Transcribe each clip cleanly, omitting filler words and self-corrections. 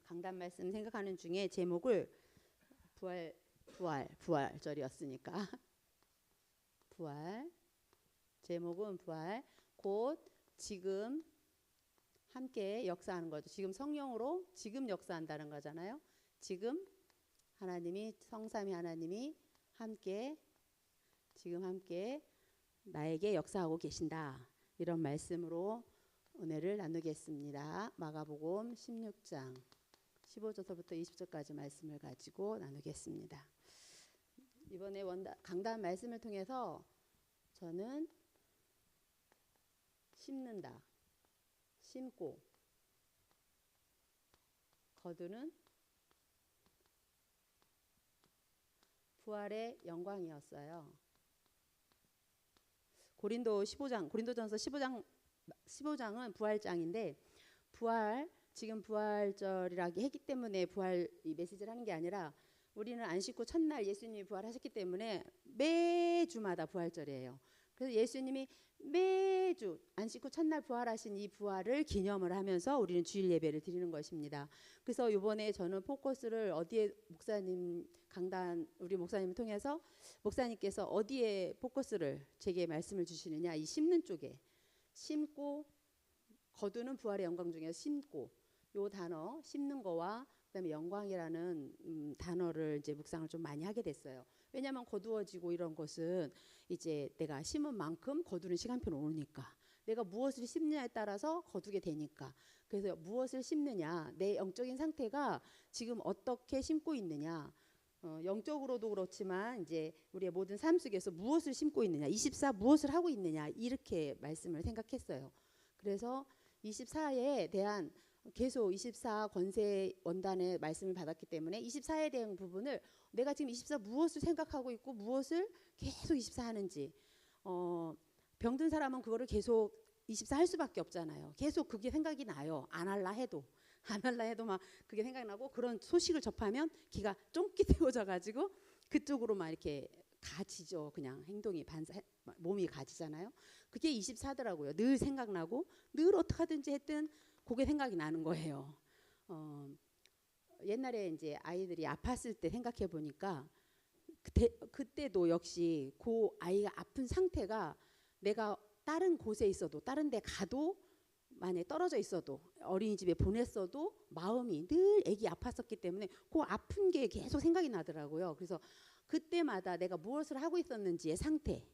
강단 말씀 생각하는 중에 제목을 부활절이었으니까 부활, 제목은 부활, 곧 지금 함께 역사하는 거죠. 지금 성령으로 지금 역사한다는 거잖아요. 지금 하나님이, 성삼위 하나님이 지금 함께 나에게 역사하고 계신다. 이런 말씀으로 은혜를 나누겠습니다. 마가복음 16장 15절부터 20절까지 말씀을 가지고 나누겠습니다. 이번에 강단 말씀을 통해서 저는 심는다, 심고, 거두는 부활의 영광이었어요. 고린도전서 15장은 부활장인데, 지금 부활절이라고 했기 때문에 부활 이 메시지를 하는 게 아니라, 우리는 안 씻고 첫날 예수님이 부활하셨기 때문에 매주마다 부활절이에요. 그래서 예수님이 매주 안 씻고 첫날 부활하신 이 부활을 기념을 하면서 우리는 주일 예배를 드리는 것입니다. 그래서 이번에 저는 포커스를 어디에 우리 목사님을 통해서 목사님께서 어디에 포커스를 제게 말씀을 주시느냐, 이 심는 쪽에, 심고 거두는 부활의 영광 중에 심고, 요 단어 심는 거와 그다음에 영광이라는 단어를 이제 묵상을 좀 많이 하게 됐어요. 왜냐하면 거두어지고 이런 것은 이제 내가 심은 만큼 거두는 시간표는 오니까, 내가 무엇을 심느냐에 따라서 거두게 되니까. 그래서 무엇을 심느냐, 내 영적인 상태가 지금 어떻게 심고 있느냐, 영적으로도 그렇지만 이제 우리의 모든 삶 속에서 무엇을 심고 있느냐, 24 무엇을 하고 있느냐, 이렇게 말씀을 생각했어요. 그래서 24에 대한 계속 24 권세 원단의 말씀을 받았기 때문에 24에 대한 부분을 내가 지금 24 무엇을 생각하고 있고 무엇을 계속 24 하는지, 병든 사람은 그거를 계속 24 할 수밖에 없잖아요. 계속 그게 생각이 나요. 안 할라 해도 막 그게 생각나고, 그런 소식을 접하면 기가 쫑기 태워져 가지고 그쪽으로 막 이렇게 가지죠. 그냥 행동이 몸이 가지잖아요. 그게 24더라고요. 늘 생각나고 늘 어떻게 하든지 했든 그게 생각이 나는 거예요. 옛날에 이제 아이들이 아팠을 때 생각해 보니까 그때도 역시 그 아이가 아픈 상태가 내가 다른 곳에 있어도, 다른 데 가도, 만약에 떨어져 있어도, 어린이집에 보냈어도 마음이 늘 애기 아팠었기 때문에 그 아픈 게 계속 생각이 나더라고요. 그래서 그때마다 내가 무엇을 하고 있었는지의 상태,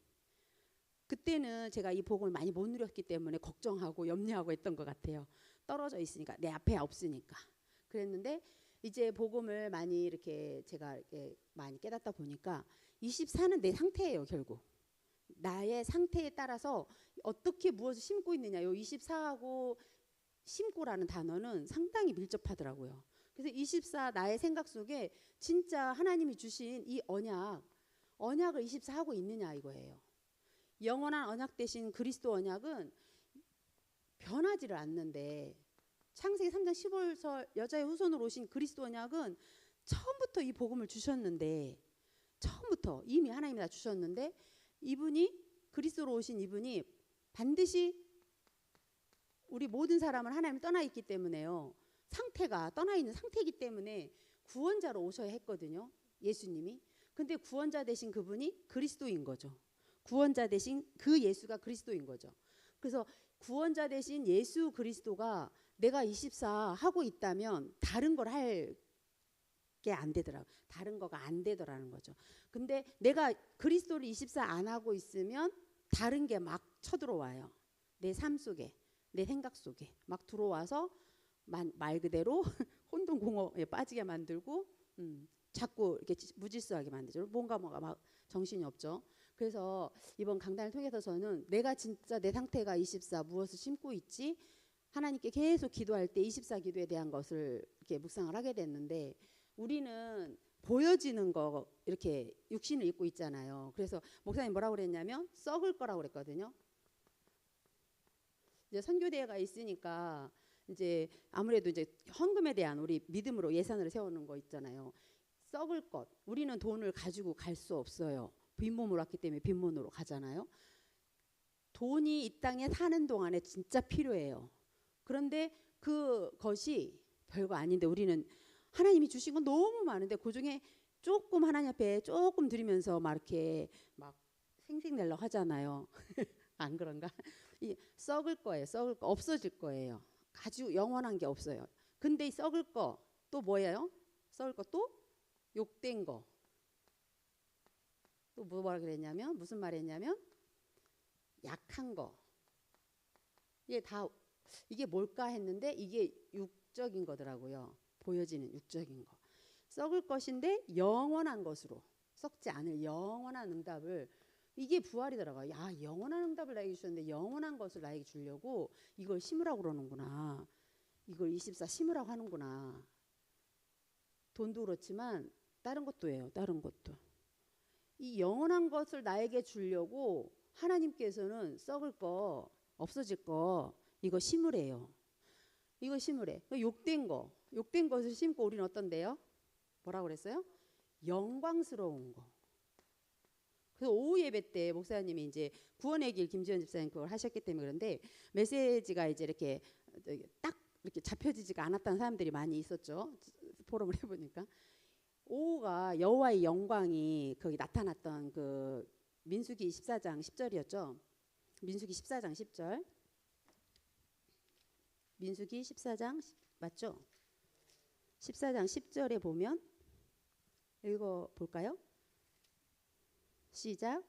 그때는 제가 이 복음을 많이 못 누렸기 때문에 걱정하고 염려하고 했던 것 같아요. 떨어져 있으니까, 내 앞에 없으니까. 그랬는데 이제 복음을 많이 이렇게 제가 이렇게 많이 깨닫다 보니까 24는 내 상태예요. 결국 나의 상태에 따라서 어떻게 무엇을 심고 있느냐, 요 24하고 심고라는 단어는 상당히 밀접하더라고요. 그래서 24 나의 생각 속에 진짜 하나님이 주신 이 언약을 24 하고 있느냐 이거예요. 영원한 언약 대신 그리스도 언약은 변하지를 않는데, 창세기 3장 15절 여자의 후손으로 오신 그리스도 언약은 처음부터 이 복음을 주셨는데, 처음부터 이미 하나님이 다 주셨는데, 이분이 그리스도로 오신 이분이 반드시 우리 모든 사람을 하나님 떠나 있기 때문에요. 상태가 떠나 있는 상태이기 때문에 구원자로 오셔야 했거든요. 예수님이. 근데 구원자 되신 그분이 그리스도인 거죠. 구원자 되신 그 예수가 그리스도인 거죠. 그래서 구원자 되신 예수 그리스도가 내가 24 하고 있다면 다른 걸 할 게 안 되더라고요. 다른 거가 안 되더라는 거죠. 근데 내가 그리스도를 24 안 하고 있으면 다른 게 막 쳐들어와요. 내 삶 속에, 내 생각 속에 막 들어와서 말 그대로 혼돈공허에 빠지게 만들고, 자꾸 이렇게 무질서하게 만들죠. 뭔가 막 정신이 없죠. 그래서 이번 강단을 통해서 저는 내가 진짜 내 상태가 24 무엇을 심고 있지, 하나님께 계속 기도할 때 24 기도에 대한 것을 이렇게 묵상을 하게 됐는데, 우리는 보여지는 거 이렇게 육신을 입고 있잖아요. 그래서 목사님 뭐라고 그랬냐면 썩을 거라고 그랬거든요. 이제 선교대회가 있으니까 이제 아무래도 이제 헌금에 대한 우리 믿음으로 예산을 세우는 거 있잖아요. 썩을 것, 우리는 돈을 가지고 갈 수 없어요. 빈몸으로 왔기 때문에 빈몸으로 가잖아요. 돈이 이 땅에 사는 동안에 진짜 필요해요. 그런데 그것이 별거 아닌데 우리는 하나님이 주신 건 너무 많은데 그중에 조금 하나님 앞에 조금 드리면서 막 이렇게 막 생색내려고 하잖아요. 안 그런가? 이 썩을 거예요. 썩을 거 없어질 거예요. 아주 영원한 게 없어요. 근데 이 썩을 거 또 뭐예요? 썩을 거 또 욕된 거. 또 뭐라 그랬냐면 무슨 말 했냐면 약한 거. 이게 다 이게 뭘까 했는데 이게 육적인 거더라고요. 보여지는 육적인 거. 썩을 것인데 영원한 것으로 썩지 않을 영원한 응답을 이게 부활이더라고요. 야, 영원한 응답을 나에게 주셨는데 영원한 것을 나에게 주려고 이걸 심으라고 그러는구나. 이걸 24 심으라고 하는구나. 돈도 그렇지만 다른 것도 해요. 다른 것도. 이 영원한 것을 나에게 주려고 하나님께서는 썩을 거 없어질 거 이거 심으래요. 이거 심으래. 욕된 거. 욕된 것을 심고 우리는 어떤데요? 뭐라고 그랬어요? 영광스러운 거. 그래서 오후 예배 때 목사님이 이제 구원의 길 김지현 집사님 그걸 하셨기 때문에 그런데 메시지가 이제 이렇게 딱 이렇게 잡혀지지가 않았다는 사람들이 많이 있었죠. 포럼을 해보니까 오후가 여호와의 영광이 거기 나타났던 그 민수기 14장 10절이었죠. 민수기 14장 10절. 민수기 14장 맞죠? 14장 10절에 보면 읽어볼까요? 시작.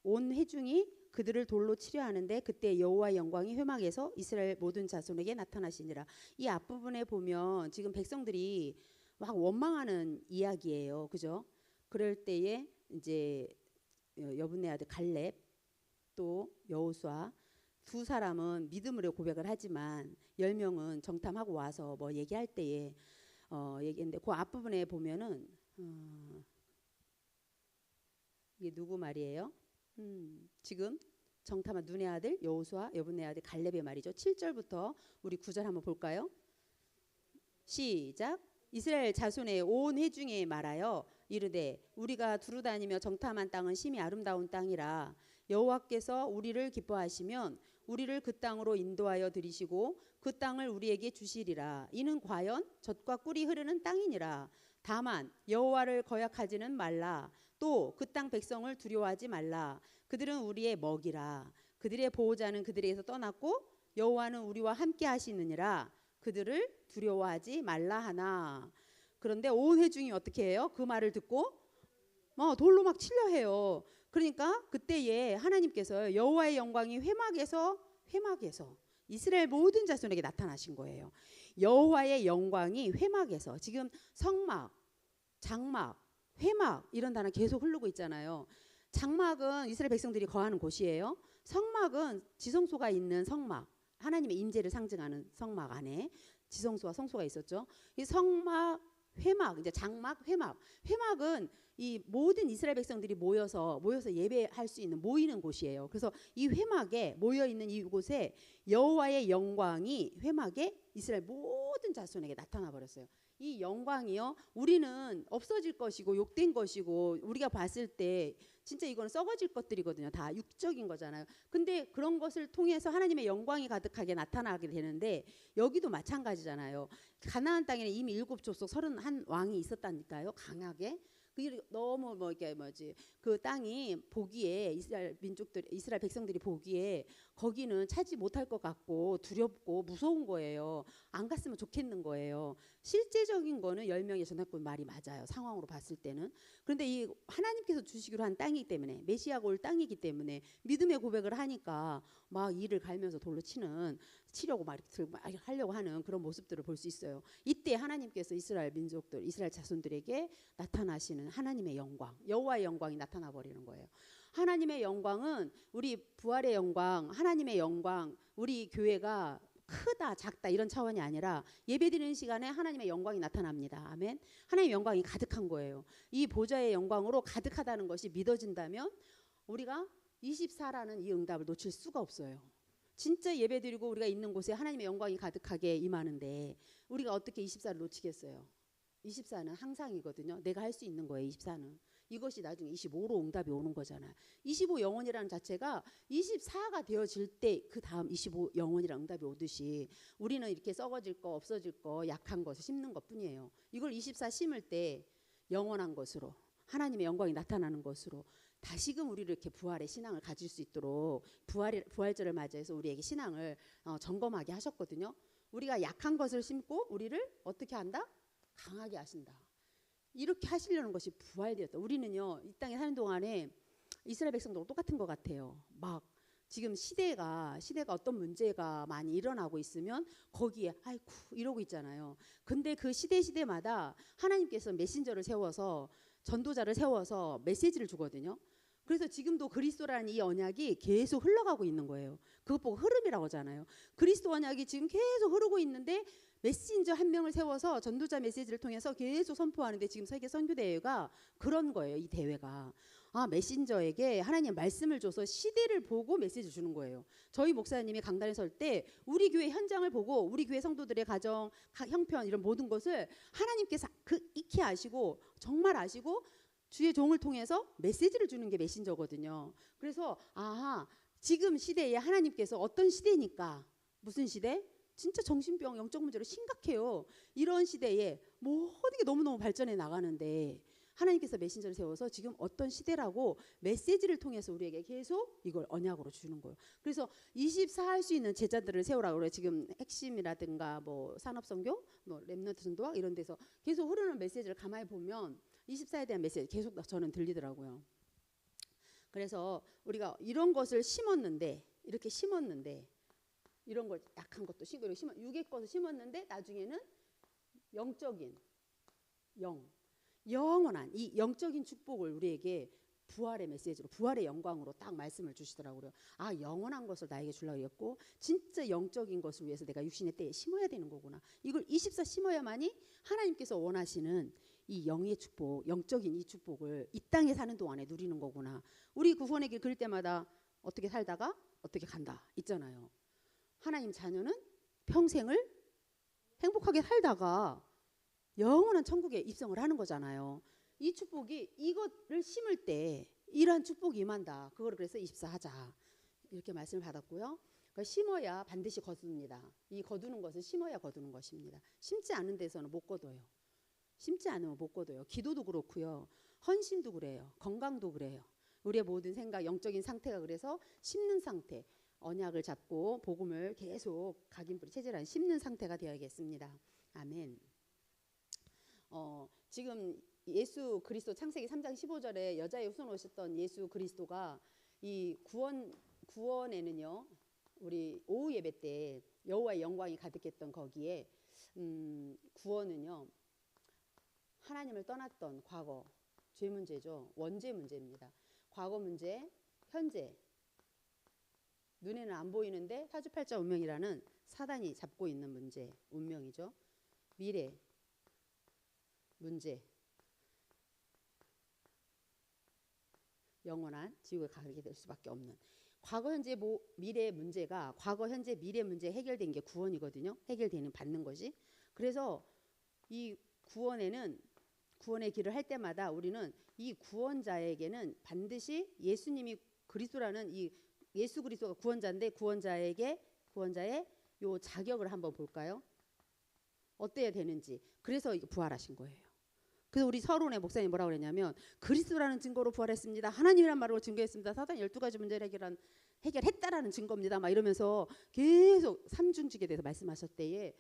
온 회중이 그들을 돌로 치려 하는데 그때 여호와의 영광이 회막에서 이스라엘 모든 자손에게 나타나시니라. 이 앞부분에 보면 지금 백성들이 막 원망하는 이야기예요. 그죠? 그럴 때에 이제 여분의 아들 갈렙 또 여호수아 두 사람은 믿음으로 고백을 하지만 10명은 정탐하고 와서 뭐 얘기할 때에 얘기했는데 그 앞부분에 보면은 이게 누구 말이에요? 지금 정탐한 눈의 아들 여호수아 여분의 아들 갈렙의 말이죠. 7절부터 우리 9절 한번 볼까요? 시작. 이스라엘 자손의 온 회중에 말하여 이르되 우리가 두루다니며 정탐한 땅은 심히 아름다운 땅이라 여호와께서 우리를 기뻐하시면 우리를 그 땅으로 인도하여 들이시고 그 땅을 우리에게 주시리라. 이는 과연 젖과 꿀이 흐르는 땅이니라. 다만 여호와를 거역하지는 말라. 또 그 땅 백성을 두려워하지 말라. 그들은 우리의 먹이라. 그들의 보호자는 그들에게서 떠났고 여호와는 우리와 함께 하시느니라. 그들을 두려워하지 말라 하나. 그런데 온 회중이 어떻게 해요? 그 말을 듣고 돌로 막 치려 해요. 그러니까 그때에 하나님께서 여호와의 영광이 회막에서 이스라엘 모든 자손에게 나타나신 거예요. 여호와의 영광이 회막에서 지금 성막, 장막, 회막 이런 단어 계속 흐르고 있잖아요. 장막은 이스라엘 백성들이 거하는 곳이에요. 성막은 지성소가 있는 성막, 하나님의 임재를 상징하는 성막 안에 지성소와 성소가 있었죠. 이 성막, 회막, 이제 장막, 회막은 이 모든 이스라엘 백성들이 모여서 예배할 수 있는 모이는 곳이에요. 그래서 이 회막에 모여 있는 이곳에 여호와의 영광이 회막에 이스라엘 모든 자손에게 나타나 버렸어요. 이 영광이요, 우리는 없어질 것이고 욕된 것이고 우리가 봤을 때 진짜 이거는 썩어질 것들이거든요. 다 육적인 거잖아요. 근데 그런 것을 통해서 하나님의 영광이 가득하게 나타나게 되는데 여기도 마찬가지잖아요. 가나안 땅에는 이미 7 족속 31 왕이 있었다니까요. 강하게. 너무 그 땅이 보기에 이스라엘 백성들이 보기에 거기는 차지 못할 것 같고 두렵고 무서운 거예요. 안 갔으면 좋겠는 거예요. 실제적인 거는 10명의 전학군 말이 맞아요. 상황으로 봤을 때는. 그런데 이 하나님께서 주시기로 한 땅이기 때문에 메시아가 올 땅이기 때문에 믿음의 고백을 하니까 막 이를 갈면서 돌로 치려고 막 하려고 하는 그런 모습들을 볼 수 있어요. 이때 하나님께서 이스라엘 민족들, 이스라엘 자손들에게 나타나시는 하나님의 영광, 여호와의 영광이 나타나 버리는 거예요. 하나님의 영광은 우리 부활의 영광, 하나님의 영광, 우리 교회가 크다 작다 이런 차원이 아니라 예배드리는 시간에 하나님의 영광이 나타납니다. 아멘. 하나님의 영광이 가득한 거예요. 이 보좌의 영광으로 가득하다는 것이 믿어진다면 우리가 24라는 이 응답을 놓칠 수가 없어요. 진짜 예배드리고 우리가 있는 곳에 하나님의 영광이 가득하게 임하는데 우리가 어떻게 24를 놓치겠어요? 24는 항상이거든요. 내가 할 수 있는 거예요. 24는. 이것이 나중에 25로 응답이 오는 거잖아요. 25 영혼이라는 자체가 24가 되어질 때 그 다음 25 영혼이라는 응답이 오듯이 우리는 이렇게 썩어질 거 없어질 거 약한 것을 심는 것뿐이에요. 이걸 24 심을 때 영원한 것으로 하나님의 영광이 나타나는 것으로 다시금 우리를 이렇게 부활의 신앙을 가질 수 있도록 부활절을 맞이해서 우리에게 신앙을 점검하게 하셨거든요. 우리가 약한 것을 심고 우리를 어떻게 한다? 강하게 하신다. 이렇게 하시려는 것이 부활되었다. 우리는요 이 땅에 사는 동안에 이스라엘 백성도 똑같은 것 같아요. 막 지금 시대가 어떤 문제가 많이 일어나고 있으면 거기에 아이쿠 이러고 있잖아요. 근데 그 시대마다 하나님께서 메신저를 세워서 전도자를 세워서 메시지를 주거든요. 그래서 지금도 그리스도라는 이 언약이 계속 흘러가고 있는 거예요. 그것 보고 흐름이라고 하잖아요. 그리스도 언약이 지금 계속 흐르고 있는데 메신저 한 명을 세워서 전도자 메시지를 통해서 계속 선포하는데 지금 세계 선교대회가 그런 거예요. 이 대회가. 메신저에게 하나님 말씀을 줘서 시대를 보고 메시지 주는 거예요. 저희 목사님이 강단에 설 때 우리 교회 현장을 보고 우리 교회 성도들의 가정, 형편 이런 모든 것을 하나님께서 익히 아시고 정말 아시고 주의 종을 통해서 메시지를 주는 게 메신저거든요. 그래서 지금 시대에 하나님께서 어떤 시대니까 무슨 시대? 진짜 정신병 영적 문제로 심각해요. 이런 시대에 모든 게 너무너무 발전해 나가는데 하나님께서 메신저를 세워서 지금 어떤 시대라고 메시지를 통해서 우리에게 계속 이걸 언약으로 주는 거예요. 그래서 24 할 수 있는 제자들을 세우라고 그래요. 지금 핵심이라든가 뭐 산업선교, 뭐 렘넌트 전도학 이런 데서 계속 흐르는 메시지를 가만히 보면 24에 대한 메시지 계속 저는 들리더라고요. 그래서 우리가 이런 것을 심었는데 이렇게 심었는데 이런 걸 약한 것도 심고 육의 것을 심었는데 나중에는 영적인 영원한 이 영적인 축복을 우리에게 부활의 메시지로 부활의 영광으로 딱 말씀을 주시더라고요. 영원한 것을 나에게 주려고 했고 진짜 영적인 것을 위해서 내가 육신의 때에 심어야 되는 거구나. 이걸 24 심어야만이 하나님께서 원하시는 이 영의 축복, 영적인 이 축복을 이 땅에 사는 동안에 누리는 거구나. 우리 구원의 길 그릴 때마다 어떻게 살다가 어떻게 간다 있잖아요. 하나님 자녀는 평생을 행복하게 살다가 영원한 천국에 입성을 하는 거잖아요. 이 축복이 이것을 심을 때 이러한 축복이 임한다. 그걸 그래서 24 하자 이렇게 말씀을 받았고요. 그러니까 심어야 반드시 거둡니다. 이 거두는 것은 심어야 거두는 것입니다. 심지 않은 데서는 못 거둬요. 심지 않으면 못 거둬요. 기도도 그렇고요. 헌신도 그래요. 건강도 그래요. 우리의 모든 생각, 영적인 상태가 그래서 심는 상태, 언약을 잡고 복음을 계속 각인뿌리 체질한 심는 상태가 되어야겠습니다. 아멘. 지금 예수 그리스도 창세기 3장 15절에 여자의 후손 오셨던 예수 그리스도가 이 구원에는요. 우리 오후 예배 때 여호와의 영광이 가득했던 거기에 구원은요. 하나님을 떠났던 과거 죄 문제죠. 원죄 문제입니다. 과거 문제, 현재 눈에는 안 보이는데 사주팔자 운명이라는 사단이 잡고 있는 문제, 운명이죠. 미래 문제, 영원한 지옥에 가게 될 수밖에 없는 과거 현재 미래 문제가 과거 현재 미래 문제 해결된 게 구원이거든요. 해결되는 받는 것이. 그래서 이 구원의 길을 할 때마다 우리는 이 구원자에게는 반드시 예수님이 그리스도라는 이 예수 그리스도가 구원자인데 구원자의 요 자격을 한번 볼까요? 어때야 되는지. 그래서 부활하신 거예요. 그래서 우리 서론에 목사님 뭐라고 그랬냐면 그리스도라는 증거로 부활했습니다. 하나님이란 말로 증거했습니다. 사단 12가지 문제를 해결했다라는 증거입니다. 막 이러면서 계속 삼중직에 대해서 말씀하셨을 때에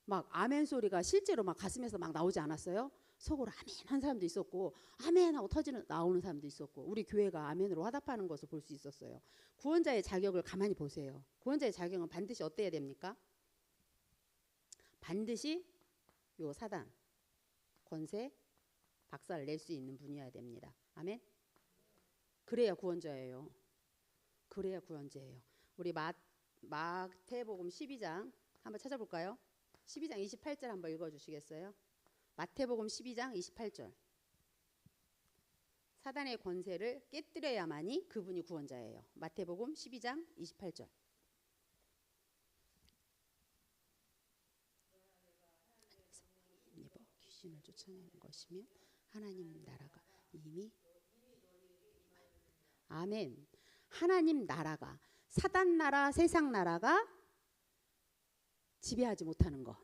막 아멘 소리가 실제로 막 가슴에서 막 나오지 않았어요? 속으로 아멘 한 사람도 있었고 아멘 하고 나오는 사람도 있었고 우리 교회가 아멘으로 화답하는 것을 볼 수 있었어요. 구원자의 자격을 가만히 보세요. 구원자의 자격은 반드시 어때야 됩니까? 반드시 요 사단 권세 박살 낼 수 있는 분이어야 됩니다. 아멘. 그래야 구원자예요. 그래야 구원자예요. 우리 마태복음 12장 한번 찾아볼까요? 12장 28절 한번 읽어주시겠어요? 마태복음 12장 28절. 사단의 권세를 깨뜨려야만이 그분이 구원자예요. 마태복음 12장 28절. 귀신을 쫓아내는 것이며 하나님 나라가 이미 아멘. 하나님 나라가 사단 나라 세상 나라가 지배하지 못하는 거.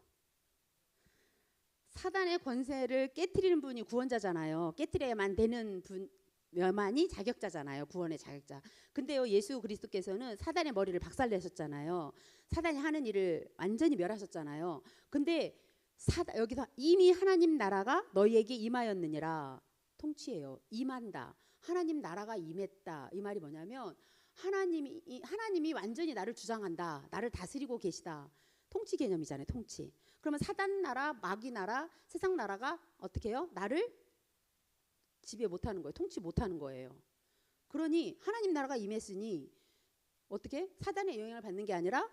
사단의 권세를 깨트리는 분이 구원자잖아요. 깨트려야만 되는 분만이 자격자잖아요. 구원의 자격자. 근데요, 예수 그리스도께서는 사단의 머리를 박살내셨잖아요. 사단이 하는 일을 완전히 멸하셨잖아요. 근데 여기서 이미 하나님 나라가 너희에게 임하였느니라. 통치예요. 임한다. 하나님 나라가 임했다. 이 말이 뭐냐면 하나님이 완전히 나를 주장한다. 나를 다스리고 계시다. 통치 개념이잖아요. 통치. 그러면 사단 나라, 마귀 나라, 세상 나라가 어떻게 해요? 나를 지배 못하는 거예요. 통치 못하는 거예요. 그러니 하나님 나라가 임했으니 어떻게? 사단의 영향을 받는 게 아니라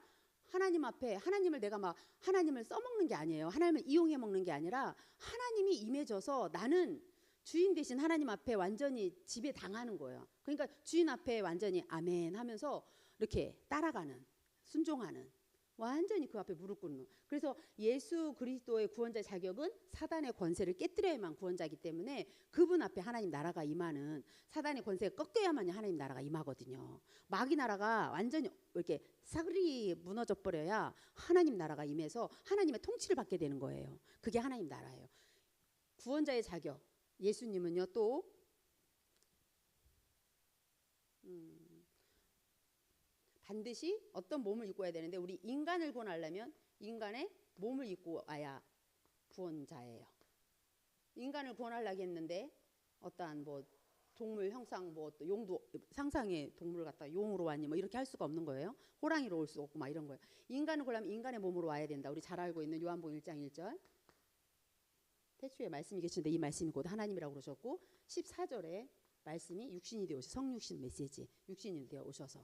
하나님 앞에 하나님을 내가 막 하나님을 써먹는 게 아니에요. 하나님을 이용해 먹는 게 아니라 하나님이 임해져서 나는 주인 대신 하나님 앞에 완전히 지배당하는 거예요. 그러니까 주인 앞에 완전히 아멘 하면서 이렇게 따라가는, 순종하는, 완전히 그 앞에 무릎 꿇는. 그래서 예수 그리스도의 구원자 자격은 사단의 권세를 깨뜨려야만 구원자이기 때문에 그분 앞에 하나님 나라가 임하는, 사단의 권세가 꺾여야만 하나님 나라가 임하거든요. 마귀 나라가 완전히 이렇게 사그리 무너져 버려야 하나님 나라가 임해서 하나님의 통치를 받게 되는 거예요. 그게 하나님 나라예요. 구원자의 자격. 예수님은요 또 반드시 어떤 몸을 입고 와야 되는데, 우리 인간을 구원하려면 인간의 몸을 입고 와야 구원자예요. 인간을 구원하려고 했는데 어떠한 뭐 동물 형상, 뭐 또 용도 상상의 동물을 갖다 용으로 왔니 뭐 이렇게 할 수가 없는 거예요. 호랑이로 올 수 없고 막 이런 거예요. 인간을 구하려면 인간의 몸으로 와야 된다. 우리 잘 알고 있는 요한복음 1장 1절. 태초에 말씀이 계시는데 이 말씀이 곧 하나님이라고 그러셨고, 14절에 말씀이 육신이 되어 오셔서, 성육신 메시지, 육신이 되어 오셔서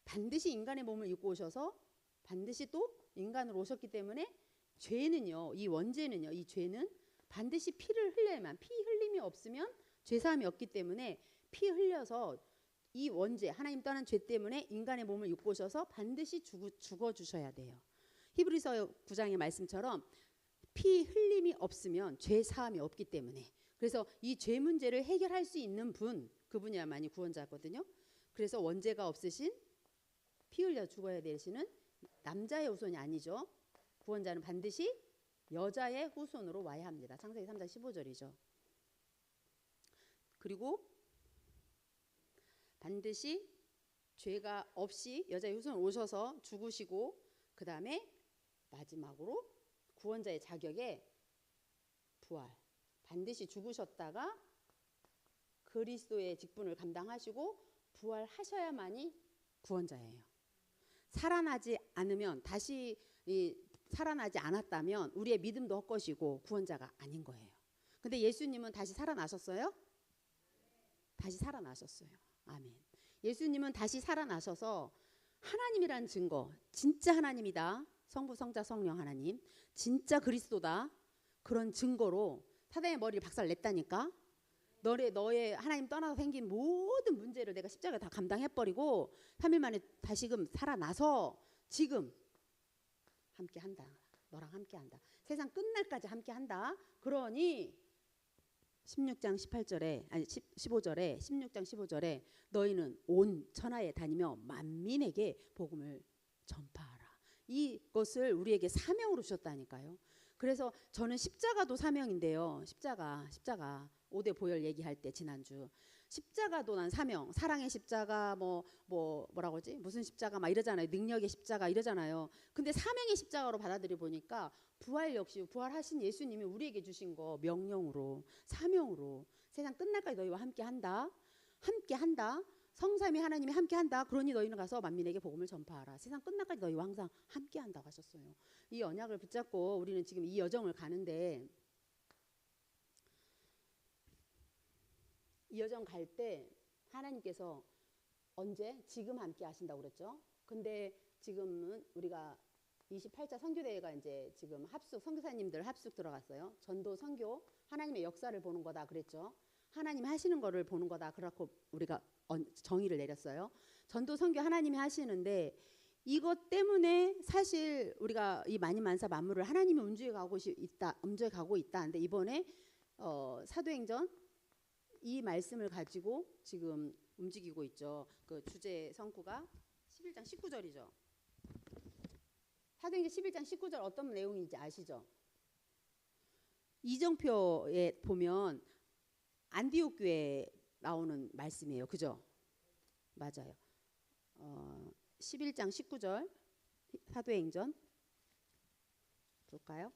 반드시 인간의 몸을 입고 오셔서 반드시 또 인간으로 오셨기 때문에 죄는요, 이 원죄는요, 이 죄는 반드시 피를 흘려야만, 피 흘림이 없으면 죄사함이 없기 때문에 피 흘려서 이 원죄, 하나님 떠난 죄 때문에 인간의 몸을 입고 오셔서 반드시 죽어 주셔야 돼요. 히브리서 9장의 말씀처럼 피 흘림이 없으면 죄 사함이 없기 때문에, 그래서 이 죄 문제를 해결할 수 있는 분, 그분이야만이 구원자거든요. 그래서 원죄가 없으신, 피 흘려 죽어야 되시는 남자의 후손이 아니죠. 구원자는 반드시 여자의 후손으로 와야 합니다. 창세기 3장 15절이죠. 그리고 반드시 죄가 없이 여자의 후손으로 오셔서 죽으시고, 그 다음에 마지막으로 구원자의 자격에 부활, 반드시 죽으셨다가 그리스도의 직분을 감당하시고 부활하셔야만이 구원자예요. 살아나지 않으면, 다시 살아나지 않았다면 우리의 믿음도 헛것이고 구원자가 아닌 거예요. 근데 예수님은 다시 살아나셨어요? 다시 살아나셨어요. 아멘. 예수님은 다시 살아나셔서 하나님이란 증거, 진짜 하나님이다, 성부 성자 성령 하나님, 진짜 그리스도다, 그런 증거로 사단의 머리를 박살 냈다니까. 너의 하나님 떠나서 생긴 모든 문제를 내가 십자가에 다 감당해버리고 3일 만에 다시금 살아나서 지금 함께한다. 너랑 함께한다. 세상 끝날까지 함께한다. 그러니 16장 18절에 아니 15절에 16장 15절에 너희는 온 천하에 다니며 만민에게 복음을 전파하라. 이것을 우리에게 사명으로 주셨다니까요. 그래서 저는 십자가도 사명인데요. 십자가 5대 보혈 얘기할 때 지난주 십자가도 난 사명, 사랑의 십자가, 뭐라고 하지? 무슨 십자가 막 이러잖아요. 능력의 십자가 이러잖아요. 근데 사명의 십자가로 받아들여 보니까 부활 역시 부활하신 예수님이 우리에게 주신 거 명령으로, 사명으로 세상 끝날까지 너희와 함께한다. 성삼위 하나님이 함께한다. 그러니 너희는 가서 만민에게 복음을 전파하라. 세상 끝날까지 너희와 항상 함께한다고 하셨어요. 이 언약을 붙잡고 우리는 지금 이 여정을 가는데, 이 여정 갈 때 하나님께서 언제? 지금 함께 하신다고 그랬죠. 근데 지금은 우리가 28차 선교대회가 이제 지금 선교사님들 합숙 들어갔어요. 전도 선교, 하나님의 역사를 보는 거다 그랬죠. 하나님이 하시는 거를 보는 거다. 그렇고 우리가 정의를 내렸어요. 전도 선교 하나님이 하시는데 이것 때문에 사실 우리가 이 만인만사 만물을 하나님이 운주해 가고 있다. 근데 이번에 사도행전 이 말씀을 가지고 지금 움직이고 있죠. 그 주제 성구가 11장 19절이죠. 사도행전 11장 19절 어떤 내용인지 아시죠? 이정표에 보면 안디옥 교회에 나오는 말씀이에요. 그죠? 맞아요. 11장 19절 사도행전 볼까요?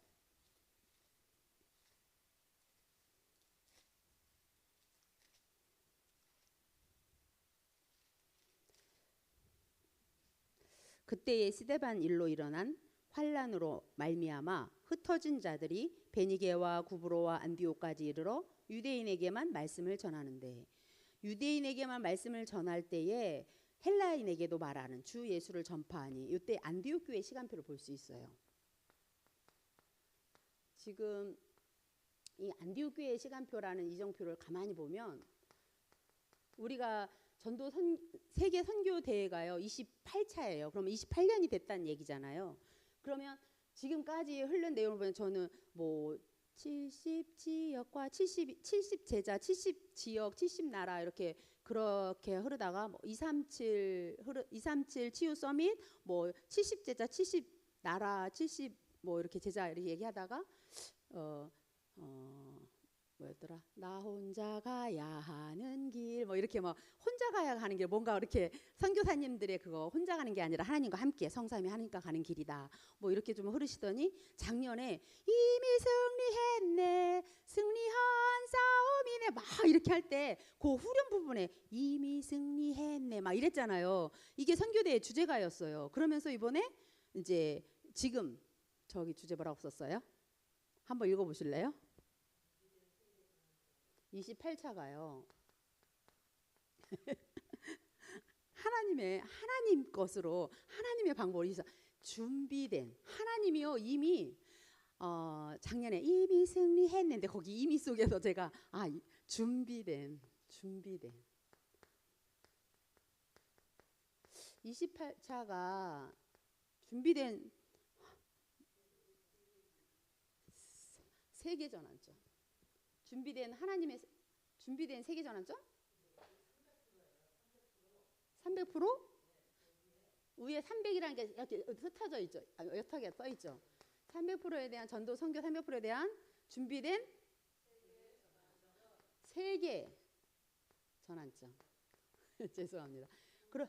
그때의 스데반 일로 일어난 환란으로 말미암아 흩어진 자들이 베니게와 구브로와 안디옥까지 이르러 유대인에게만 말씀을 전하는데, 유대인에게만 말씀을 전할 때에 헬라인에게도 말하는 주 예수를 전파하니, 이때 안디옥 교회 시간표를 볼 수 있어요. 지금 이 안디옥 교회 시간표라는 이정표를 가만히 보면 우리가 전도 세계 선교 대회가요 28차예요. 그러면 28년이 됐다는 얘기잖아요. 그러면 지금까지 흐른 내용을 보면 저는 뭐 70지역과 70제자, 70지역, 70나라 이렇게 그렇게 흐르다가 뭐 237 치유 서밋, 뭐 70제자, 70나라, 70 뭐 이렇게 제자 이렇게 얘기하다가 뭐였더라? 나 혼자 가야 하는 길, 뭐 이렇게 뭐 혼자 가야 하는 길, 뭔가 이렇게 선교사님들의 그거 혼자 가는 게 아니라 하나님과 함께 성삼위 하나님과 가는 길이다. 뭐 이렇게 좀 흐르시더니 작년에 이미 승리했네, 승리한 싸움이네 막 이렇게 할 때 그 후렴 부분에 이미 승리했네 막 이랬잖아요. 이게 선교대의 주제가였어요. 그러면서 이번에 이제 지금 저기 주제 뭐라고 썼어요? 한번 읽어보실래요? 28차가요. 하나님 것으로 하나님의 방법이 있어 준비된 하나님이요 이미 작년에 이미 승리했는데 거기 이미 속에서 제가 준비된 28차가 준비된 세계 전환점. 준비된 하나님의 준비된 세계 전환점? 300%? 위에 300이라는 게 이렇게 흩어져 있죠. 여타게 써 있죠. 300%에 대한 전도 선교 300%에 대한 준비된 세계 전환점. 죄송합니다. 그럼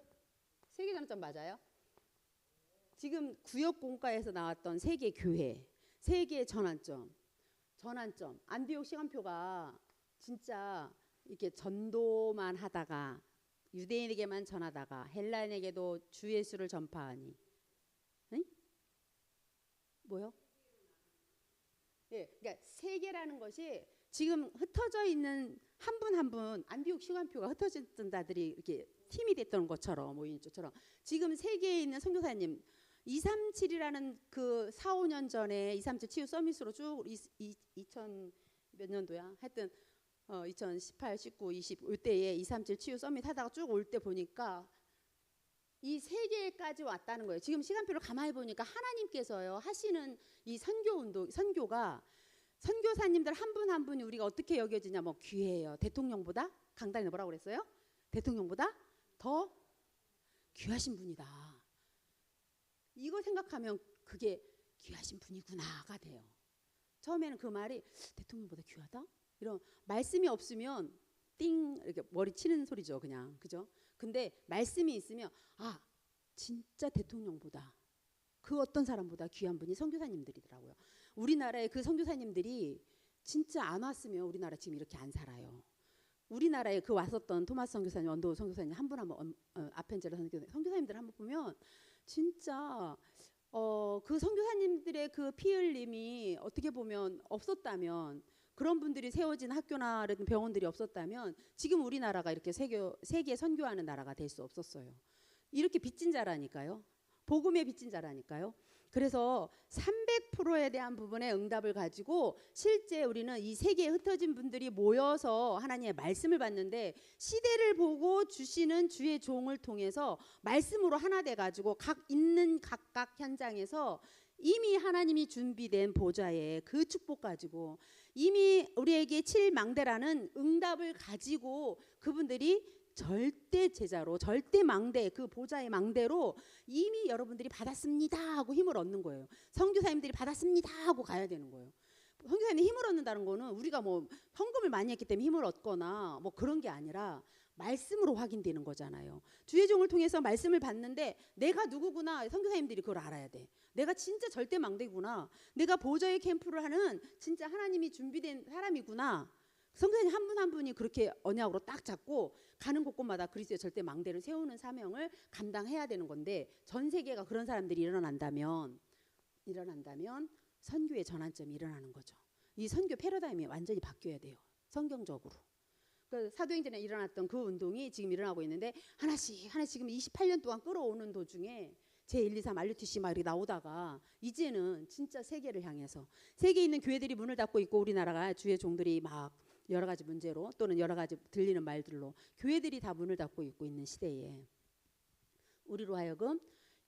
세계 전환점 맞아요? 지금 구역 공과에서 나왔던 세계 교회, 세계 전환점. 안디옥 시간표가 진짜 이렇게 전도만 하다가 유대인에게만 전하다가 헬라인에게도 주 예수를 전파하니, 응? 뭐요? 예, 그러니까 세계라는 것이 지금 흩어져 있는 한 분 한 분 안디옥 시간표가 흩어졌던 자들이 이렇게 팀이 됐던 것처럼 모인처럼 지금 세계에 있는 선교사님 237이라는 그 4, 5년 전에 237 치유 서밋으로 쭉 2000 몇 년도야? 하여튼 2018, 19, 20 이때에 237 치유 서밋 하다가 쭉 올 때 보니까 이 세계까지 왔다는 거예요. 지금 시간표를 가만히 보니까 하나님께서요 하시는 이 선교가 선교사님들 한 분 한 분이 우리가 어떻게 여겨지냐, 뭐 귀해요. 대통령보다 강단에 뭐라고 그랬어요? 대통령보다 더 귀하신 분이다. 이거 생각하면 그게 귀하신 분이구나가 돼요. 처음에는 그 말이 대통령보다 귀하다? 이런 말씀이 없으면 띵 이렇게 머리 치는 소리죠, 그냥. 그죠? 근데 말씀이 있으면 진짜 대통령보다 그 어떤 사람보다 귀한 분이 선교사님들이더라고요. 우리나라의 그 선교사님들이 진짜 안 왔으면 우리나라 지금 이렇게 안 살아요. 우리나라에 그 왔었던 토마스 선교사님, 원도 선교사님 한 분 한번 아펜젤러 선교사님들 한번 보면 진짜 그 선교사님들의 그 피 흘림이 어떻게 보면 없었다면, 그런 분들이 세워진 학교나 병원들이 없었다면 지금 우리나라가 이렇게 세계 선교하는 나라가 될 수 없었어요. 이렇게 빚진 자라니까요. 복음의 빚진 자라니까요. 그래서 300%에 대한 부분의 응답을 가지고 실제 우리는 이 세계에 흩어진 분들이 모여서 하나님의 말씀을 받는데, 시대를 보고 주시는 주의 종을 통해서 말씀으로 하나 돼 가지고 각 있는 각각 현장에서 이미 하나님이 준비된 보좌에 그 축복 가지고 이미 우리에게 7망대라는 응답을 가지고 그분들이 절대 제자로, 절대 망대, 그 보좌의 망대로 이미 여러분들이 받았습니다 하고 힘을 얻는 거예요. 선교사님들이 받았습니다 하고 가야 되는 거예요. 선교사님이 힘을 얻는다는 거는 우리가 뭐 헌금을 많이 했기 때문에 힘을 얻거나 뭐 그런 게 아니라 말씀으로 확인되는 거잖아요. 주의 종을 통해서 말씀을 받는데 내가 누구구나, 선교사님들이 그걸 알아야 돼. 내가 진짜 절대 망대구나, 내가 보좌의 캠프를 하는 진짜 하나님이 준비된 사람이구나. 선교사님 한 분 한 분이 그렇게 언약으로 딱 잡고 가는 곳곳마다 그리스도의 절대 망대를 세우는 사명을 감당해야 되는 건데, 전 세계가 그런 사람들이 일어난다면 선교의 전환점이 일어나는 거죠. 이 선교 패러다임이 완전히 바뀌어야 돼요. 성경적으로. 그러니까 사도행전에 일어났던 그 운동이 지금 일어나고 있는데, 하나씩 지금 28년 동안 끌어오는 도중에 제1, 2, 3, RUTC 막 이렇게 나오다가 이제는 진짜 세계를 향해서, 세계에 있는 교회들이 문을 닫고 있고 우리나라가 주의 종들이 막 여러 가지 문제로 또는 여러 가지 들리는 말들로 교회들이 다 문을 닫고 있고 있는 시대에 우리로 하여금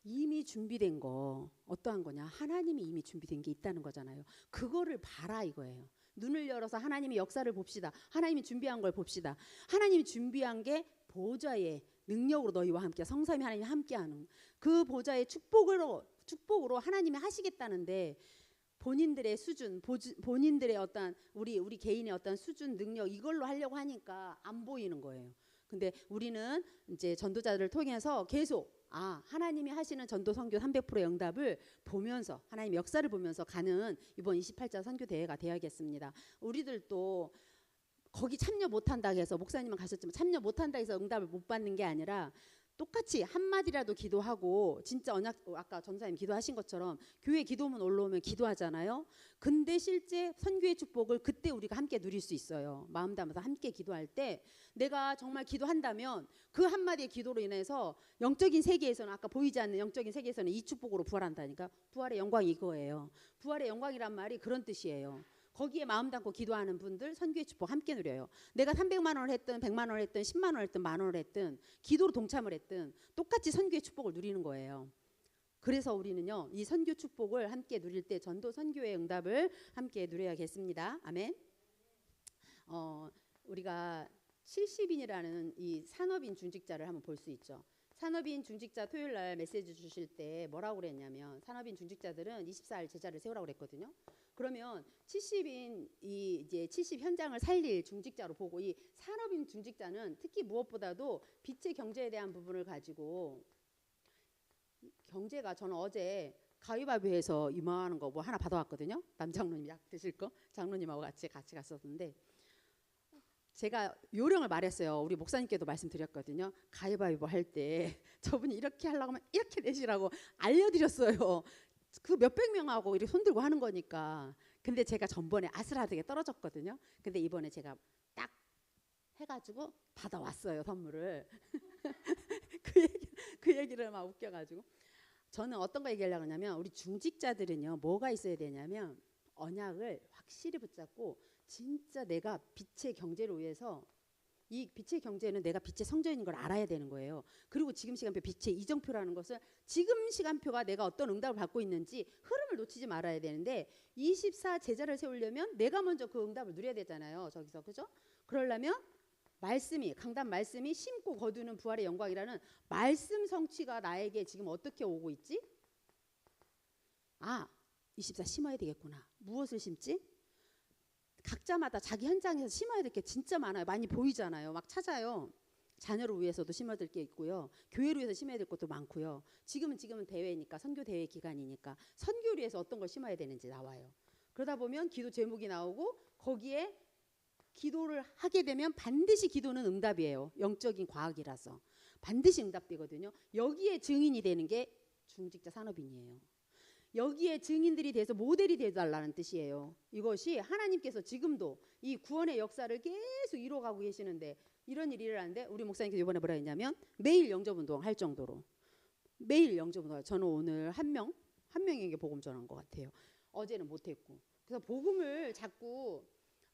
이미 준비된 거, 어떠한 거냐, 하나님이 이미 준비된 게 있다는 거잖아요. 그거를 봐라 이거예요. 눈을 열어서 하나님의 역사를 봅시다. 하나님이 준비한 걸 봅시다. 하나님이 준비한 게 보좌의 능력으로 너희와 함께, 성삼위 하나님이 함께하는 그 보좌의 축복으로 하나님이 하시겠다는데, 본인들의 수준, 본인들의 어떤 우리 개인의 어떤 수준, 능력, 이걸로 하려고 하니까 안 보이는 거예요. 근데 우리는 이제 전도자들을 통해서 계속 하나님이 하시는 전도 선교 300%의 응답을 보면서, 하나님 역사를 보면서 가는 이번 28자 선교 대회가 되어야겠습니다. 우리들도 거기 참여 못한다 해서, 목사님은 가셨지만 참여 못한다 해서 응답을 못 받는 게 아니라 똑같이 한마디라도 기도하고, 진짜 언약, 아까 전사님 기도하신 것처럼 교회 기도문 올라오면 기도하잖아요. 근데 실제 선교의 축복을 그때 우리가 함께 누릴 수 있어요. 마음 담아서 함께 기도할 때 내가 정말 기도한다면 그 한마디의 기도로 인해서 영적인 세계에서는, 아까 보이지 않는 영적인 세계에서는 이 축복으로 부활한다니까. 부활의 영광이 이거예요. 부활의 영광이란 말이 그런 뜻이에요. 거기에 마음 담고 기도하는 분들 선교의 축복 함께 누려요. 내가 300만 원을 했든 100만 원을 했든 10만 원을 했든 만 원을 했든 기도로 동참을 했든 똑같이 선교의 축복을 누리는 거예요. 그래서 우리는요, 이 선교 축복을 함께 누릴 때 전도 선교의 응답을 함께 누려야겠습니다. 아멘. 우리가 70인이라는 이 산업인 중직자를 한번 볼 수 있죠. 산업인 중직자 토요일 날 메시지 주실 때 뭐라고 그랬냐면, 산업인 중직자들은 24일 제자를 세우라고 그랬거든요. 그러면 70인 이제 70 현장을 살릴 중직자로 보고, 이 산업인 중직자는 특히 무엇보다도 빛의 경제에 대한 부분을 가지고, 경제가, 저는 어제 가위바위보해서 이만한 거 뭐 하나 받아왔거든요. 남장로님 약 드실 거 장로님하고 같이 갔었는데, 제가 요령을 말했어요. 우리 목사님께도 말씀드렸거든요. 가위바위보 할 때 저분이 이렇게 하려고 하면 이렇게 내시라고 알려드렸어요. 그 몇백 명하고 이렇게 손들고 하는 거니까. 근데 제가 전번에 아슬아슬하게 떨어졌거든요. 근데 이번에 제가 딱 해가지고 받아왔어요, 선물을. 그 얘기를 막 웃겨가지고. 저는 어떤 거 얘기하려고 하냐면, 우리 중직자들은요, 뭐가 있어야 되냐면 언약을 확실히 붙잡고 진짜 내가 빛의 경제를 위해서, 이 빛의 경제는 내가 빛의 성전인 걸 알아야 되는 거예요. 그리고 지금 시간표, 빛의 이정표라는 것을, 지금 시간표가 내가 어떤 응답을 받고 있는지 흐름을 놓치지 말아야 되는데, 24 제자를 세우려면 내가 먼저 그 응답을 누려야 되잖아요. 저기서, 그죠? 그러려면 말씀이, 강단 말씀이 심고 거두는 부활의 영광이라는 말씀 성취가 나에게 지금 어떻게 오고 있지? 24 심어야 되겠구나. 무엇을 심지? 각자마다 자기 현장에서 심어야 될 게 진짜 많아요. 많이 보이잖아요. 막 찾아요. 자녀를 위해서도 심어야 될 게 있고요. 교회를 위해서 심어야 될 것도 많고요. 지금은 대회니까, 선교 대회 기간이니까 선교를 위해서 어떤 걸 심어야 되는지 나와요. 그러다 보면 기도 제목이 나오고, 거기에 기도를 하게 되면 반드시 기도는 응답이에요. 영적인 과학이라서 반드시 응답되거든요. 여기에 증인이 되는 게 중직자 산업인이에요. 여기에 증인들이 돼서 모델이 되달라는 뜻이에요. 이것이 하나님께서 지금도 이 구원의 역사를 계속 이루어가고 계시는데, 이런 일이 일어나는데, 우리 목사님께서 이번에 뭐라 했냐면 매일 영접운동 할 정도로, 매일 영접운동. 저는 오늘 한 명 한 명에게 복음 전한 것 같아요. 어제는 못했고. 그래서 복음을 자꾸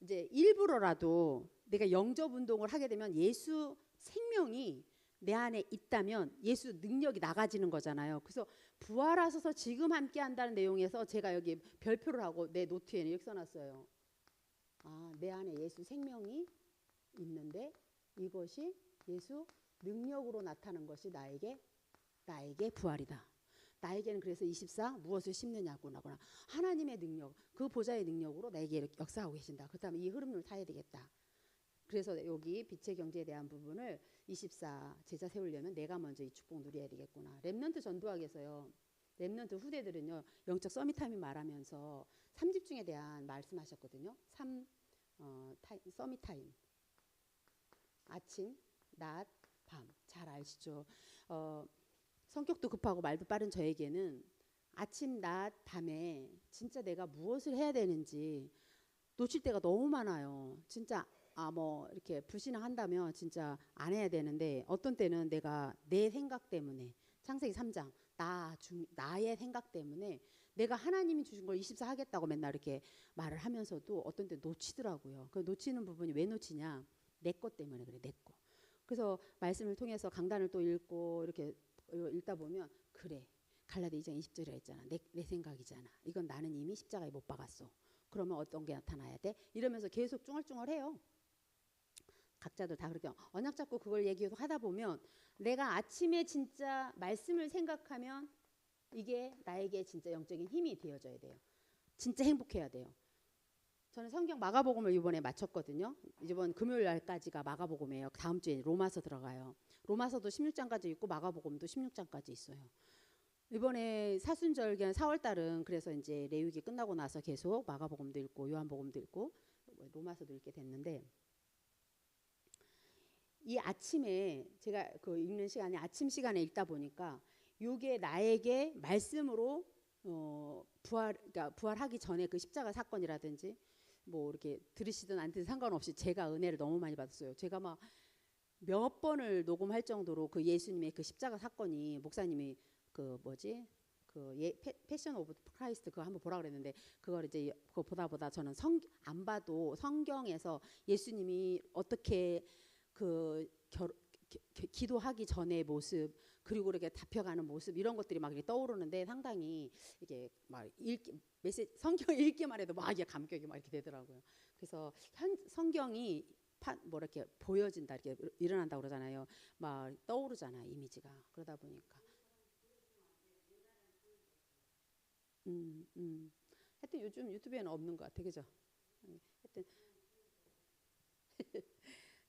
이제 일부러라도 내가 영접 운동을 하게 되면 예수 생명이 내 안에 있다면 예수 능력이 나가지는 거잖아요. 그래서 부활하셔서 지금 함께 한다는 내용에서 제가 여기 별표를 하고 내 노트에는 이렇게 써놨어요. 아, 내 안에 예수 생명이 있는데 이것이 예수 능력으로 나타나는 것이 나에게 부활이다. 나에게는 그래서 24 무엇을 심느냐구나. 하나님의 능력, 그 보좌의 능력으로 나에게 역사하고 계신다. 그렇다면 이 흐름을 타야 되겠다. 그래서 여기 빛의 경제에 대한 부분을 24 제자 세우려면 내가 먼저 이 축복 누려야 되겠구나. 렘넌트 전도학에서요. 렘넌트 후대들은요. 영적 서밋타임을 말하면서 3집중에 대한 말씀하셨거든요. 서밋타임. 아침, 낮, 밤. 잘 아시죠? 성격도 급하고 말도 빠른 저에게는 아침, 낮, 밤에 진짜 내가 무엇을 해야 되는지 놓칠 때가 너무 많아요. 진짜 뭐 이렇게 불신앙한다면 진짜 안 해야 되는데 어떤 때는 내가 내 생각 때문에 창세기 3장 나의 생각 때문에 내가 하나님이 주신 걸 24 하겠다고 맨날 이렇게 말을 하면서도 어떤 때 놓치더라고요. 그 놓치는 부분이 왜 놓치냐? 내 것 때문에 그래, 내 거. 그래서 말씀을 통해서 강단을 또 읽고 이렇게 읽다 보면 그래, 갈라디 2장 20절이라 했잖아. 내 생각이잖아. 이건 나는 이미 십자가에 못 박았어. 그러면 어떤 게 나타나야 돼? 이러면서 계속 쭝얼쭝얼해요. 각자들 다 그렇게 언약 잡고 그걸 얘기하다 보면 내가 아침에 진짜 말씀을 생각하면 이게 나에게 진짜 영적인 힘이 되어져야 돼요. 진짜 행복해야 돼요. 저는 성경 마가복음을 이번에 마쳤거든요. 이번 금요일 날까지가 마가복음이에요. 다음 주에 로마서 들어가요. 로마서도 16장까지 있고 마가복음도 16장까지 있어요. 이번에 사순절 기간 4월 달은 그래서 이제 레위기 끝나고 나서 계속 마가복음도 읽고 요한복음도 읽고 로마서도 읽게 됐는데 이 아침에 제가 그 읽는 시간에 아침 시간에 읽다 보니까 이게 나에게 말씀으로 그러니까 부활하기 전에 그 십자가 사건이라든지 뭐 이렇게 들으시든 안 들으든 상관없이 제가 은혜를 너무 많이 받았어요. 제가 막 몇 번을 녹음할 정도로 그 예수님의 그 십자가 사건이 목사님이 그 뭐지 패션 오브 크라이스트 그거 한번 보라 그랬는데 그걸 이제 그거 보다 저는 안 봐도 성경에서 예수님이 어떻게 그 기도하기 전의 모습 그리고 이렇게 잡혀가는 모습 이런 것들이 막 이렇게 떠오르는데 상당히 이게 막 성경 읽기만 해도 막 이게 감격이 막 이렇게 되더라고요. 그래서 성경이 뭐 이렇게 보여진다 이렇게 일어난다 그러잖아요. 막 떠오르잖아 이미지가. 그러다 보니까 하여튼 요즘 유튜브에는 없는 것 같아, 그죠? 하여튼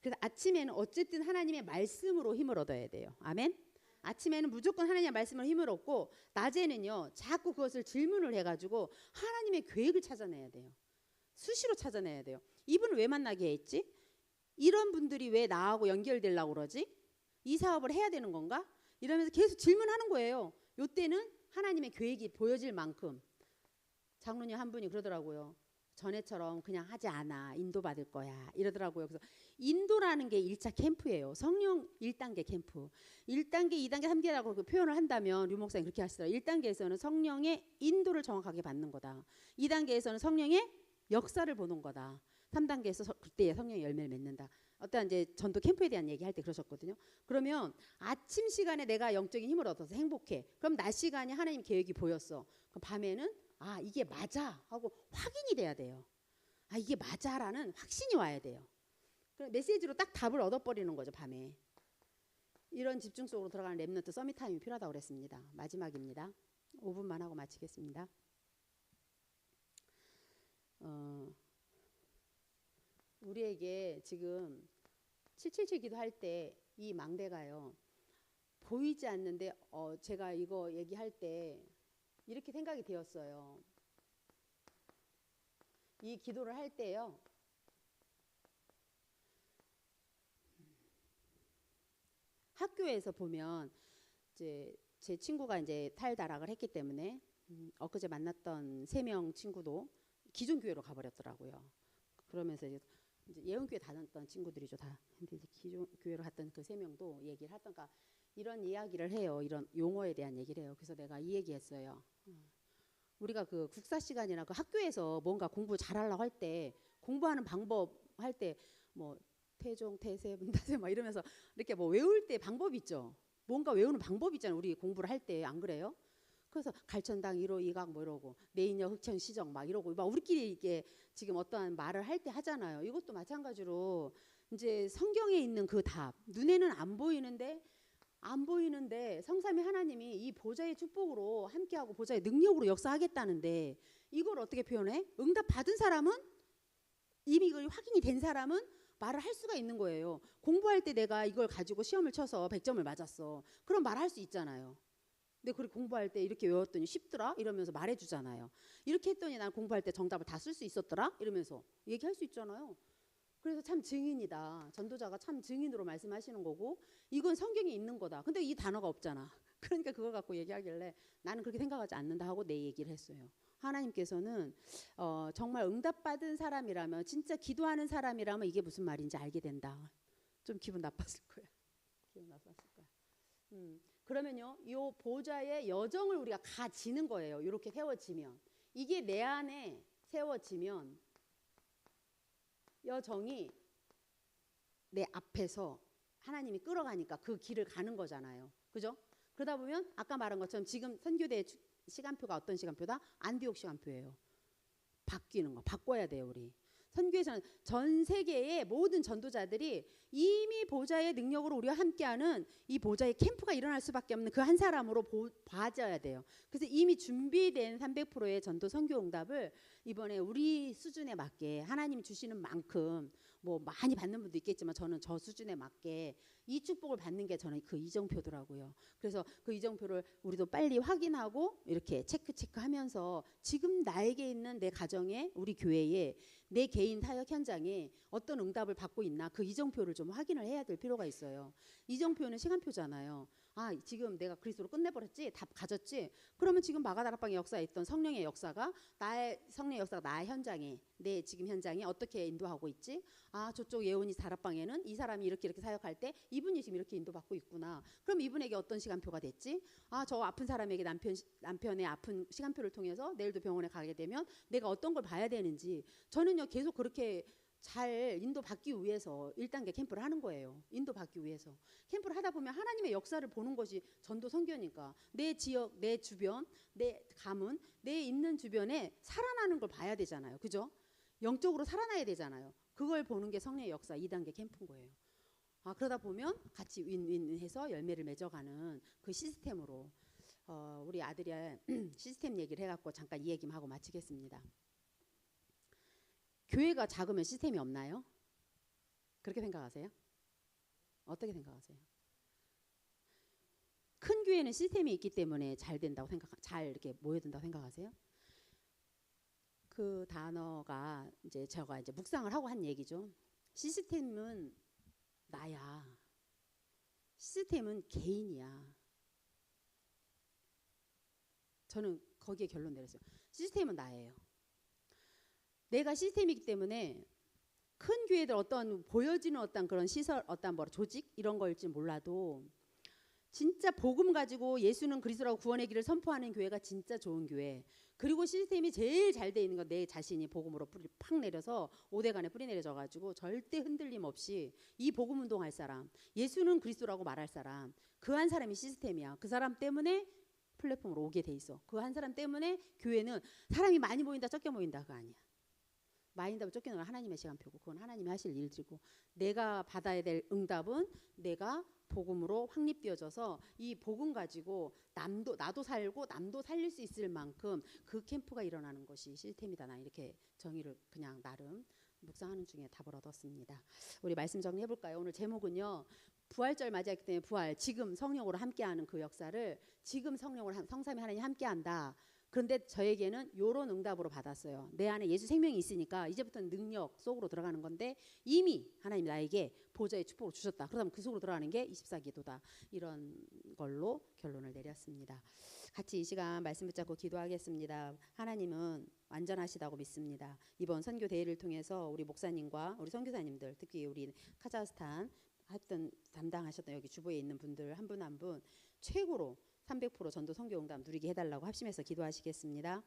그래서 아침에는 어쨌든 하나님의 말씀으로 힘을 얻어야 돼요. 아멘. 아침에는 무조건 하나님의 말씀으로 힘을 얻고 낮에는요 자꾸 그것을 질문을 해가지고 하나님의 계획을 찾아내야 돼요. 수시로 찾아내야 돼요. 이분을 왜 만나게 했지? 이런 분들이 왜 나하고 연결되려고 그러지? 이 사업을 해야 되는 건가? 이러면서 계속 질문하는 거예요. 이때는 하나님의 계획이 보여질 만큼 장로님 한 분이 그러더라고요. 전에처럼 그냥 하지 않아. 인도받을 거야. 이러더라고요. 그래서 인도라는 게 1차 캠프예요. 성령 1단계 캠프. 1단계, 2단계, 3단계라고 그 표현을 한다면 류 목사님 그렇게 하시더라고요. 1단계에서는 성령의 인도를 정확하게 받는 거다. 2단계에서는 성령의 역사를 보는 거다. 3단계에서 그때 성령의 열매를 맺는다. 어떤 이제 전도 캠프에 대한 얘기할 때 그러셨거든요. 그러면 아침 시간에 내가 영적인 힘을 얻어서 행복해. 그럼 낮 시간에 하나님 계획이 보였어. 그럼 밤에는 이게 맞아 하고 확인이 돼야 돼요. 이게 맞아라는 확신이 와야 돼요. 메시지로 딱 답을 얻어버리는 거죠. 밤에. 이런 집중 속으로 들어가는 렘넌트 서밋 타임이 필요하다고 그랬습니다. 마지막입니다. 5분만 하고 마치겠습니다. 우리에게 지금 777 기도할 때 이 망대가요 보이지 않는데 제가 이거 얘기할 때 이렇게 생각이 되었어요. 이 기도를 할 때요 학교에서 보면 이제 제 친구가 이제 탈다락을 했기 때문에 엊그제 만났던 3명 친구도 기존 교회로 가버렸더라고요. 그러면서 이제 예언교회 다녔던 친구들이죠 다. 근데 이제 기존 교회로 갔던 그 3명도 얘기를 하던가 이런 이야기를 해요. 이런 용어에 대한 얘기를 해요. 그래서 내가 이 얘기했어요. 우리가 그 국사 시간이나 그 학교에서 뭔가 공부 잘하려고 할 때 공부하는 방법 할 때 뭐 태종, 태세, 문다세 막 이러면서 이렇게 뭐 외울 때 방법 있죠. 뭔가 외우는 방법 있잖아요. 우리 공부를 할 때 안 그래요? 그래서 갈천당 1호 2각 뭐 이러고 내인여 흑천 시정 막 이러고 막 우리끼리 이게 지금 어떠한 말을 할 때 하잖아요. 이것도 마찬가지로 이제 성경에 있는 그 답 눈에는 안 보이는데 성삼위 하나님이 이 보좌의 축복으로 함께하고 보좌의 능력으로 역사하겠다는데 이걸 어떻게 표현해? 응답 받은 사람은 이미 이걸 확인이 된 사람은 말을 할 수가 있는 거예요. 공부할 때 내가 이걸 가지고 시험을 쳐서 100점을 맞았어. 그럼 말할 수 있잖아요. 근데 그걸 공부할 때 이렇게 외웠더니 쉽더라 이러면서 말해주잖아요. 이렇게 했더니 난 공부할 때 정답을 다 쓸 수 있었더라 이러면서 얘기할 수 있잖아요. 그래서 참 증인이다. 전도자가 참 증인으로 말씀하시는 거고 이건 성경에 있는 거다. 근데 이 단어가 없잖아. 그러니까 그걸 갖고 얘기하길래 나는 그렇게 생각하지 않는다 하고 내 얘기를 했어요. 하나님께서는 정말 응답받은 사람이라면 진짜 기도하는 사람이라면 이게 무슨 말인지 알게 된다. 좀 기분 나빴을 거야. 기분 나빴을 거야. 그러면요, 이 보좌의 여정을 우리가 가지는 거예요. 이렇게 세워지면 이게 내 안에 세워지면 여정이 내 앞에서 하나님이 끌어가니까 그 길을 가는 거잖아요. 그죠? 그러다 보면 아까 말한 것처럼 지금 선교대 시간표가 어떤 시간표다? 안디옥 시간표예요. 바뀌는 거, 바꿔야 돼요, 우리. 선교에서는 전 세계의 모든 전도자들이 이미 보좌의 능력으로 우리와 함께하는 이 보좌의 캠프가 일어날 수밖에 없는 그 한 사람으로 봐져야 돼요. 그래서 이미 준비된 300%의 전도 선교 응답을 이번에 우리 수준에 맞게 하나님 주시는 만큼 뭐 많이 받는 분도 있겠지만 저는 저 수준에 맞게 이 축복을 받는 게 저는 그 이정표더라고요. 그래서 그 이정표를 우리도 빨리 확인하고 이렇게 체크하면서 지금 나에게 있는 내 가정에 우리 교회에 내 개인 사역 현장에 어떤 응답을 받고 있나 그 이정표를 좀 확인을 해야 될 필요가 있어요. 이정표는 시간표잖아요. 아 지금 내가 그리스도로 끝내버렸지? 답 가졌지? 그러면 지금 마가다락방의 역사에 있던 성령의 역사가 성령의 역사가 나의 현장에 내 지금 현장에 어떻게 인도하고 있지? 아 저쪽 예원이 다락방에는 이 사람이 이렇게 사역할 때 이분이 지금 이렇게 인도받고 있구나. 그럼 이분에게 어떤 시간표가 됐지? 아 저 아픈 사람에게 남편의 아픈 시간표를 통해서 내일도 병원에 가게 되면 내가 어떤 걸 봐야 되는지 저는요 계속 그렇게 잘 인도받기 위해서 1단계 캠프를 하는 거예요. 인도받기 위해서. 캠프를 하다 보면 하나님의 역사를 보는 것이 전도 선교니까 내 지역, 내 주변, 내 가문, 내 있는 주변에 살아나는 걸 봐야 되잖아요. 그죠? 영적으로 살아나야 되잖아요. 그걸 보는 게 성령의 역사 2단계 캠프인 거예요. 아, 그러다 보면 같이 윈윈해서 열매를 맺어가는 그 시스템으로 우리 아들이 시스템 얘기를 해갖고 잠깐 이 얘기만 하고 마치겠습니다. 교회가 작으면 시스템이 없나요? 그렇게 생각하세요? 어떻게 생각하세요? 큰 교회는 시스템이 있기 때문에 잘 이렇게 모여든다고 생각하세요? 그 단어가 이제 제가 이제 묵상을 하고 한 얘기죠. 시스템은 나야. 시스템은 개인이야. 저는 거기에 결론 내렸어요. 시스템은 나예요. 내가 시스템이기 때문에 큰 교회들 어떤 보여지는 어떤 그런 시설, 어떤 뭐 조직 이런 거일지 몰라도 진짜 복음 가지고 예수는 그리스도라고 구원의 길을 선포하는 교회가 진짜 좋은 교회. 그리고 시스템이 제일 잘 돼 있는 건 내 자신이 복음으로 뿌리 팍 내려서 오대간에 뿌리 내려져가지고 절대 흔들림 없이 이 복음 운동할 사람, 예수는 그리스도라고 말할 사람, 그 한 사람이 시스템이야. 그 사람 때문에 플랫폼으로 오게 돼 있어. 그 한 사람 때문에 교회는 사람이 많이 모인다 적게 모인다 그거 아니야. 많이 모인다 적게 모인다 하나님의 시간표고 그건 하나님이 하실 일들이고 내가 받아야 될 응답은 내가 복음으로 확립되어져서 이 복음 가지고 나도 살고 남도 살릴 수 있을 만큼 그 캠프가 일어나는 것이 시스템이다. 나 이렇게 정의를 그냥 나름 묵상하는 중에 답을 얻었습니다. 우리 말씀 정리해 볼까요? 오늘 제목은요. 부활절 맞이했기 때문에 부활 지금 성령으로 함께하는 그 역사를 지금 성령으로 성삼위 하나님 함께한다. 그런데 저에게는 요런 응답으로 받았어요. 내 안에 예수 생명이 있으니까 이제부터는 능력 속으로 들어가는 건데 이미 하나님 나에게 보좌의 축복을 주셨다. 그러면 그 속으로 들어가는 게 24기도다. 이런 걸로 결론을 내렸습니다. 같이 이 시간 말씀 붙잡고 기도하겠습니다. 하나님은 완전하시다고 믿습니다. 이번 선교 대회를 통해서 우리 목사님과 우리 선교사님들 특히 우리 카자흐스탄 담당하셨던 여기 주보에 있는 분들 한 분 한 분 최고로 300% 전도 선교 응답 누리게 해달라고 합심해서 기도하시겠습니다.